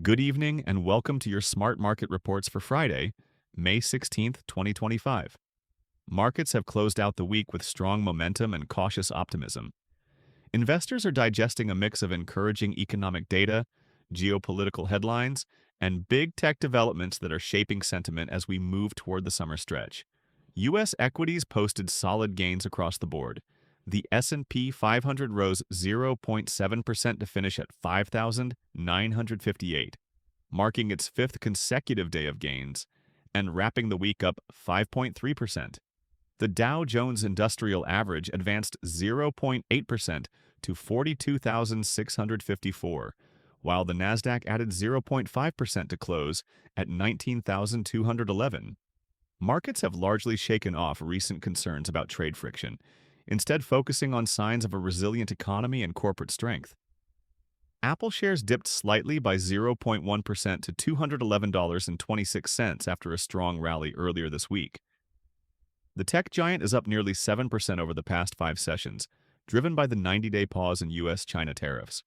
Good evening and welcome to your Smart Market Reports for Friday, May 16th, 2025. Markets have closed out the week with strong momentum and cautious optimism. Investors are digesting a mix of encouraging economic data, geopolitical headlines, and big tech developments that are shaping sentiment as we move toward the summer stretch. U.S. equities posted solid gains across the board. The S&P 500 rose 0.7% to finish at 5,958, marking its fifth consecutive day of gains, and wrapping the week up 5.3%. The Dow Jones Industrial Average advanced 0.8% to 42,654, while the Nasdaq added 0.5% to close at 19,211. Markets have largely shaken off recent concerns about trade friction, instead focusing on signs of a resilient economy and corporate strength. Apple shares dipped slightly by 0.1% to $211.26 after a strong rally earlier this week. The tech giant is up nearly 7% over the past 5 sessions, driven by the 90-day pause in U.S.-China tariffs.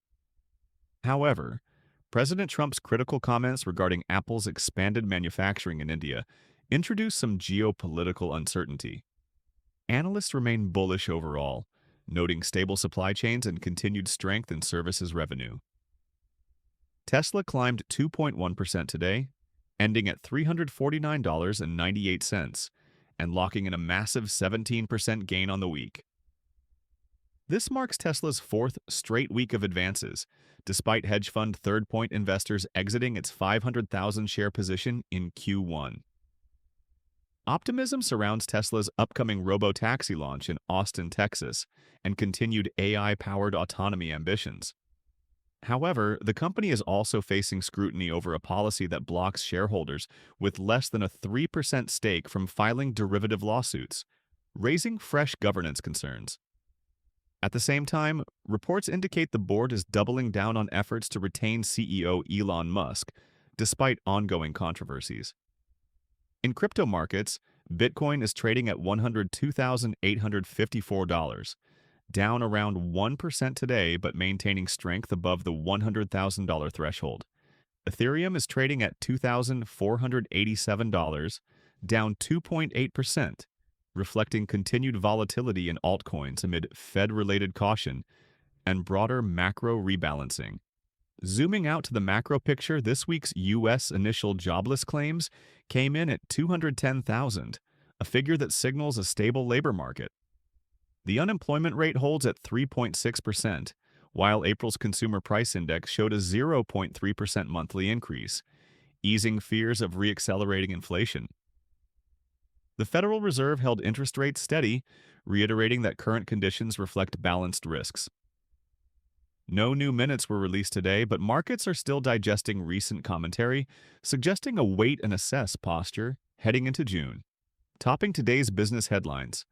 However, President Trump's critical comments regarding Apple's expanded manufacturing in India introduced some geopolitical uncertainty. Analysts remain bullish overall, noting stable supply chains and continued strength in services revenue. Tesla climbed 2.1% today, ending at $349.98, and locking in a massive 17% gain on the week. This marks Tesla's fourth straight week of advances, despite hedge fund Third Point Investors exiting its 500,000 share position in Q1. Optimism surrounds Tesla's upcoming robotaxi launch in Austin, Texas, and continued AI-powered autonomy ambitions. However, the company is also facing scrutiny over a policy that blocks shareholders with less than a 3% stake from filing derivative lawsuits, raising fresh governance concerns. At the same time, reports indicate the board is doubling down on efforts to retain CEO Elon Musk, despite ongoing controversies. In crypto markets, Bitcoin is trading at $102,854, down around 1% today but maintaining strength above the $100,000 threshold. Ethereum is trading at $2,487, down 2.8%, reflecting continued volatility in altcoins amid Fed-related caution and broader macro rebalancing. Zooming out to the macro picture, this week's U.S. initial jobless claims came in at 210,000, a figure that signals a stable labor market. The unemployment rate holds at 3.6%, while April's consumer price index showed a 0.3% monthly increase, easing fears of reaccelerating inflation. The Federal Reserve held interest rates steady, reiterating that current conditions reflect balanced risks. No new minutes were released today, but markets are still digesting recent commentary, suggesting a wait-and-assess posture heading into June. Topping today's business headlines,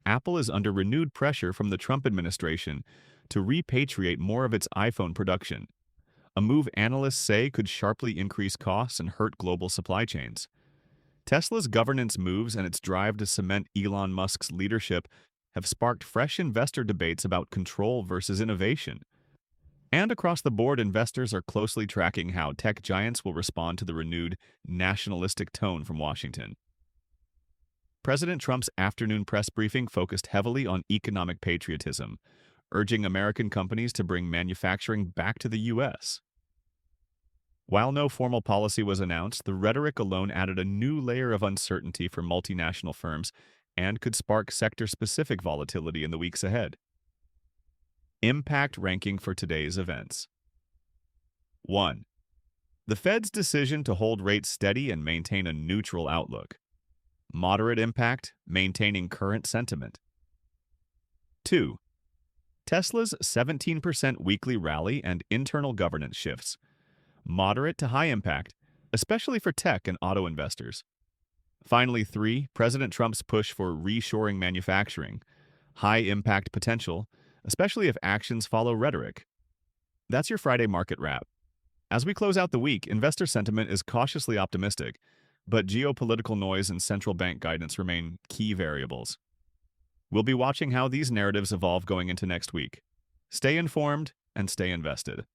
Apple is under renewed pressure from the Trump administration to repatriate more of its iPhone production, a move analysts say could sharply increase costs and hurt global supply chains. Tesla's governance moves and its drive to cement Elon Musk's leadership have sparked fresh investor debates about control versus innovation. And across the board, investors are closely tracking how tech giants will respond to the renewed nationalistic tone from Washington. President Trump's afternoon press briefing focused heavily on economic patriotism, urging American companies to bring manufacturing back to the U.S. While no formal policy was announced, the rhetoric alone added a new layer of uncertainty for multinational firms and could spark sector-specific volatility in the weeks ahead. Impact ranking for today's events. 1. The Fed's decision to hold rates steady and maintain a neutral outlook. Moderate impact, maintaining current sentiment. 2. Tesla's 17% weekly rally and internal governance shifts. Moderate to high impact, especially for tech and auto investors. Finally, 3. President Trump's push for reshoring manufacturing. High impact potential, especially if actions follow rhetoric. That's your Friday market wrap. As we close out the week, investor sentiment is cautiously optimistic, but geopolitical noise and central bank guidance remain key variables. We'll be watching how these narratives evolve going into next week. Stay informed and stay invested.